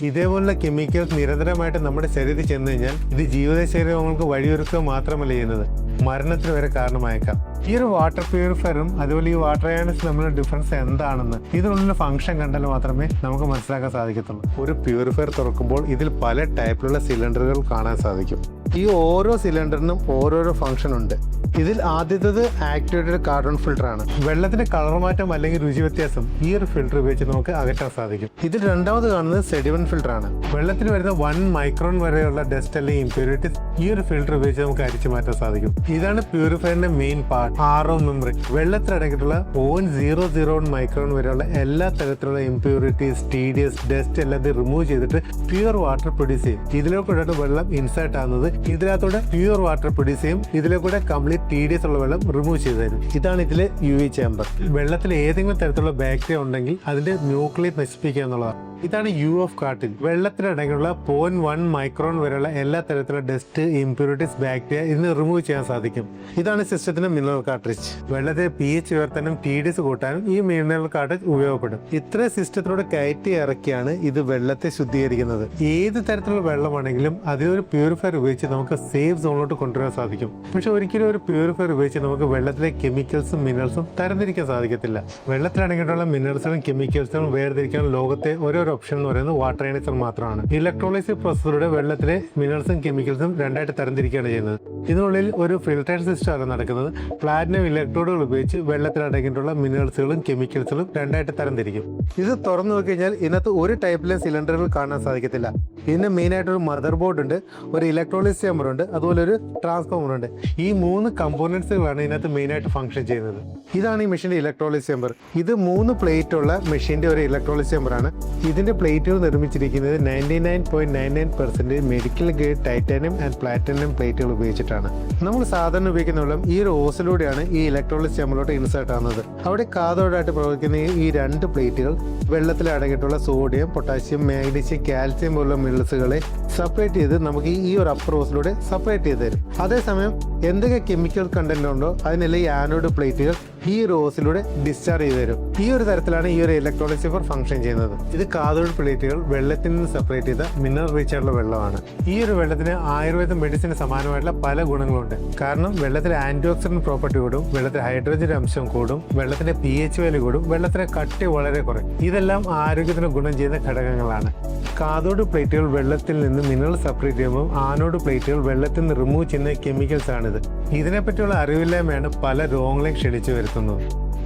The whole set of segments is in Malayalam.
ഇതേപോലുള്ള കെമിക്കൽസ് നിരന്തരമായിട്ട് നമ്മുടെ ശരീരത്തിൽ ചെന്ന് കഴിഞ്ഞാൽ ഇത് ജീവിതശൈലി രോഗങ്ങൾക്ക് വഴിയൊരുക്കുക മാത്രമല്ല ചെയ്യുന്നത്, മരണത്തിന് വരെ കാരണമായേക്കാം. ഈ ഒരു വാട്ടർ പ്യൂരിഫയറും അതുപോലെ ഈ വാട്ടർ അയൺസ് തമ്മിലുള്ള ഡിഫറൻസ് എന്താണെന്ന് ഇതിനുള്ള ഫംഗ്ഷൻ കണ്ടാൽ മാത്രമേ നമുക്ക് മനസ്സിലാക്കാൻ സാധിക്കത്തുള്ളൂ. ഒരു പ്യൂരിഫയർ തുറക്കുമ്പോൾ ഇതിൽ പല ടൈപ്പിലുള്ള സിലിണ്ടറുകൾ കാണാൻ സാധിക്കും. ഈ ഓരോ സിലിണ്ടറിനും ഓരോരോ ഫംഗ്ഷൻ ഉണ്ട്. ഇതിൽ ആദ്യത്തേത് ആക്ടിവേറ്റഡ് കാർബൺ ഫിൽട്ടർ ആണ്. വെള്ളത്തിന്റെ കളർ മാറ്റം അല്ലെങ്കിൽ രുചി വ്യത്യാസം ഈ ഒരു ഫിൽട്ടർ ഉപയോഗിച്ച് നമുക്ക് അകറ്റാൻ സാധിക്കും. ഇതിൽ രണ്ടാമത് കാണുന്നത് സെഡിമെന്റ് ഫിൽട്ടർ ആണ്. വെള്ളത്തിൽ വരുന്ന 1 മൈക്രോൺ വരെയുള്ള ഡസ്റ്റ് അല്ലെങ്കിൽ ഇംപ്യൂരിറ്റീസ് ഈ ഒരു ഫിൽട്ടർ ഉപയോഗിച്ച് നമുക്ക് അരിച്ചു മാറ്റാൻ സാധിക്കും. ഇതാണ് പ്യൂരിഫയറിന്റെ മെയിൻ പാർട്ട്, RO മെമ്പറിൻ. വെള്ളത്തിൽ അടങ്ങിയിട്ടുള്ള 0.001 മൈക്രോൺ വരെയുള്ള എല്ലാ തരത്തിലുള്ള ഇംപ്യൂരിറ്റീസ്, TDS, ഡസ്റ്റ് എല്ലാം റിമൂവ് ചെയ്തിട്ട് പ്യൂർ വാട്ടർ പ്രൊഡ്യൂസ് ചെയ്യും. ഇതിലേക്കൂടെ വെള്ളം ഇൻസേർട്ട് ആകുന്നത് ഇതിനകത്തൂടെ പ്യൂർ വാട്ടർ പ്രൊഡ്യൂസ് ചെയ്യും. ഇതിലേക്കൂടെ കംപ്ലീറ്റ് TDS ഉള്ള വെള്ളം റിമൂവ് ചെയ്ത് തരും. ഇതാണ് ഇതിലെ UV ചേമ്പർ. വെള്ളത്തിൽ ഏതെങ്കിലും തരത്തിലുള്ള ബാക്ടീരിയ ഉണ്ടെങ്കിൽ അതിന്റെ ന്യൂക്ലിയസ് നശിപ്പിക്കുക എന്നുള്ളതാണ്. ഇതാണ് UF കാർട്ടിൽ. വെള്ളത്തിലടങ്ങിയുള്ള 0.1 മൈക്രോൺ വരെയുള്ള എല്ലാ തരത്തിലുള്ള ഡസ്റ്റ്, ഇംപ്യൂരിറ്റീസ്, ബാക്ടീരിയ ഇതിന് റിമൂവ് ചെയ്യാൻ സാധിക്കും. ഇതാണ് സിസ്റ്റത്തിന്റെ മിനറൽ കാർട്രിഡ്ജ്. വെള്ളത്തെ pH ഉയർത്താനും TDS കൂട്ടാനും ഈ മിനറൽ കാർട്രിഡ്ജ് ഉപയോഗപ്പെടും. ഇത്ര സിസ്റ്റത്തിലൂടെ കയറ്റി ഇറക്കിയാണ് ഇത് വെള്ളത്തെ ശുദ്ധീകരിക്കുന്നത്. ഏത് തരത്തിലുള്ള വെള്ളമാണെങ്കിലും അതിലൊരു പ്യൂരിഫയർ ഉപയോഗിച്ച് നമുക്ക് സേഫ് സോണിലോട്ട് കൊണ്ടുവരാൻ സാധിക്കും. പക്ഷെ ഒരിക്കലും ഒരു പ്യൂരിഫയർ ഉപയോഗിച്ച് നമുക്ക് വെള്ളത്തിലെ കെമിക്കൽസും മിനറൽസും തരംതിരിക്കാൻ സാധിക്കത്തില്ല. വെള്ളത്തിലടങ്ങിയിട്ടുള്ള മിനറൽസും കെമിക്കൽസും വേർതിരിക്കാൻ ലോകത്തെ ഓരോ ഓപ്ഷൻ എന്ന് പറയുന്നത് വാട്ടർ അയൺസ് മാത്രമാണ്. ഇലക്ട്രോലൈസിസ് പ്രോസസ്സിലൂടെ വെള്ളത്തിലെ മിനറൽസും കെമിക്കൽസും രണ്ടായിട്ട് തരംതിരിക്കുകയാണ് ചെയ്യുന്നത്. ഇതിനുള്ളിൽ ഒരു ഫിൽട്രേഷൻ സിസ്റ്റം ആണ് നടക്കുന്നത്. പ്ലാറ്റിനം ഇലക്ട്രോഡുകൾ ഉപയോഗിച്ച് വെള്ളത്തിലടങ്ങിയിട്ടുള്ള മിനറൽസുകളും കെമിക്കൽസുകളും രണ്ടായിട്ട് തരംതിരിക്കും. ഇത് തുറന്നു നോക്കി കഴിഞ്ഞാൽ ഇതിനകത്ത് ഒരു ടൈപ്പിലെ സിലിണ്ടറുകൾ കാണാൻ സാധിക്കത്തില്ല. ഇതിന് മെയിനായിട്ടൊരു മദർ ബോർഡ് ഉണ്ട്, ഒരു ഇലക്ട്രോലൈസ് ചേമ്പർ ഉണ്ട്, അതുപോലെ ഒരു ട്രാൻസ്ഫോമർ ഉണ്ട്. ഈ 3 കമ്പോണൻസുകളാണ് ഇതിനകത്ത് മെയിനായിട്ട് ഫംഗ്ഷൻ ചെയ്യുന്നത്. ഇതാണ് ഈ മെഷീന്റെ ഇലക്ട്രോലൈസ് ചേമ്പർ. ഇത് 3 പ്ലേറ്റ് ഉള്ള മെഷീന്റെ ഒരു ഇലക്ട്രോലൈസ് ചേമ്പറാണ്. ഇതിന്റെ പ്ലേറ്റുകൾ നിർമ്മിച്ചിരിക്കുന്നത് 99.99% medical grade titanium and platinum പ്ലേറ്റുകൾ ഉപയോഗിച്ചിട്ടാണ്. നമ്മൾ സാധാരണ ഉപയോഗിക്കുന്ന വെള്ളം ഈ ഒരു ഓസിലൂടെയാണ് ഈ ഇലക്ട്രോലൈസ് ചേമ്പറിലോട്ട് ഇൻസേർട്ട് ആകുന്നത്. അവിടെ കാഥോഡായിട്ട് പ്രവർത്തിക്കുന്ന ഈ 2 പ്ലേറ്റുകൾ വെള്ളത്തിൽ അടങ്ങിയിട്ടുള്ള സോഡിയം, പൊട്ടാസ്യം, മാഗ്നീഷ്യം, കാൽസ്യം പോലുള്ള മിനറൽസുകളെ സെപ്പറേറ്റ് ചെയ്ത് നമുക്ക് ഈ ഒരു അപ്പർ ഓസിലൂടെ സെപ്പറേറ്റ് ചെയ്ത് തരും. അതേസമയം എന്തൊക്കെ കെമിക്കൽ കണ്ടന്റ് ഉണ്ടോ അതിനെല്ലാം ഈ ആനോഡ് പ്ലേറ്റുകൾ ഈ റോസിലൂടെ ഡിസ്ചാർജ് ചെയ്ത് തരും. ഈ ഒരു തരത്തിലാണ് ഈ ഒരു ഇലക്ട്രോലൈസർ ഫംഗ്ഷൻ ചെയ്യുന്നത്. ഇത് കാഥോഡ് പ്ലേറ്റുകൾ വെള്ളത്തിൽ നിന്ന് സെപ്പറേറ്റ് ചെയ്ത മിനറൽ റിച്ച് ആയിട്ടുള്ള വെള്ളമാണ്. ഈ ഒരു വെള്ളത്തിന് ആയുർവേദ മെഡിസിന് സമാനമായിട്ടുള്ള പല ഗുണങ്ങളുണ്ട്. കാരണം വെള്ളത്തിലെ ആന്റി ഓക്സിഡന്റ് പ്രോപ്പർട്ടി കൂടും, വെള്ളത്തിൽ ഹൈഡ്രജൻ അംശം കൂടും, വെള്ളത്തിന്റെ pH വാല്യൂ കൂടും, വെള്ളത്തിന്റെ കട്ടി വളരെ കുറയും. ഇതെല്ലാം ആരോഗ്യത്തിന് ഗുണം ചെയ്യുന്ന ഘടകങ്ങളാണ്. കാഥോഡ് പ്ലേറ്റുകൾ വെള്ളത്തിൽ നിന്ന് മിനറൽ സെപ്പറേറ്റ് ചെയ്യുമ്പോൾ ആനോഡ് പ്ലേറ്റുകൾ വെള്ളത്തിൽ നിന്ന് റിമൂവ് ചെയ്യുന്ന കെമിക്കൽസ് ആണിത്. ഇതിനെപ്പറ്റിയുള്ള അറിവില്ലായ്മയാണ് പല രോഗങ്ങളെയും ക്ഷണിച്ചു വരുത്തുന്നത്.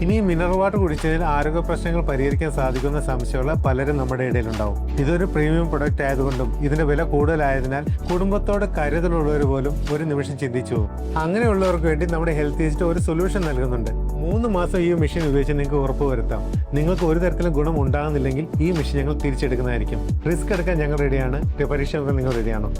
ഇനി മിനറൽ വാട്ടർ കുടിച്ചതിൽ ആരോഗ്യ പ്രശ്നങ്ങൾ പരിഹരിക്കാൻ സാധിക്കുന്ന സംശയമുള്ള പലരും നമ്മുടെ ഇടയിലുണ്ടാവും. ഇതൊരു പ്രീമിയം പ്രൊഡക്റ്റ് ആയതുകൊണ്ടും ഇതിന്റെ വില കൂടുതലായതിനാൽ കുടുംബത്തോട് കരുതലുള്ളവർ പോലും ഒരു നിമിഷം ചിന്തിച്ചു പോകും. അങ്ങനെയുള്ളവർക്ക് വേണ്ടി നമ്മുടെ ഹെൽത്ത് ഈസ്റ്റ് ഒരു സൊല്യൂഷൻ നൽകുന്നുണ്ട്. 3 മാസം ഈ മെഷീൻ ഉപയോഗിച്ച് നിങ്ങൾക്ക് ഉറപ്പ് വരുത്താം. നിങ്ങൾക്ക് ഒരു തരത്തിലും ഗുണം ഉണ്ടാകുന്നില്ലെങ്കിൽ ഈ മെഷീൻ ഞങ്ങൾ തിരിച്ചെടുക്കുന്നതായിരിക്കും. റിസ്ക് എടുക്കാൻ ഞങ്ങൾ റെഡിയാണ്. പരീക്ഷ നിങ്ങൾ റെഡിയാണോ?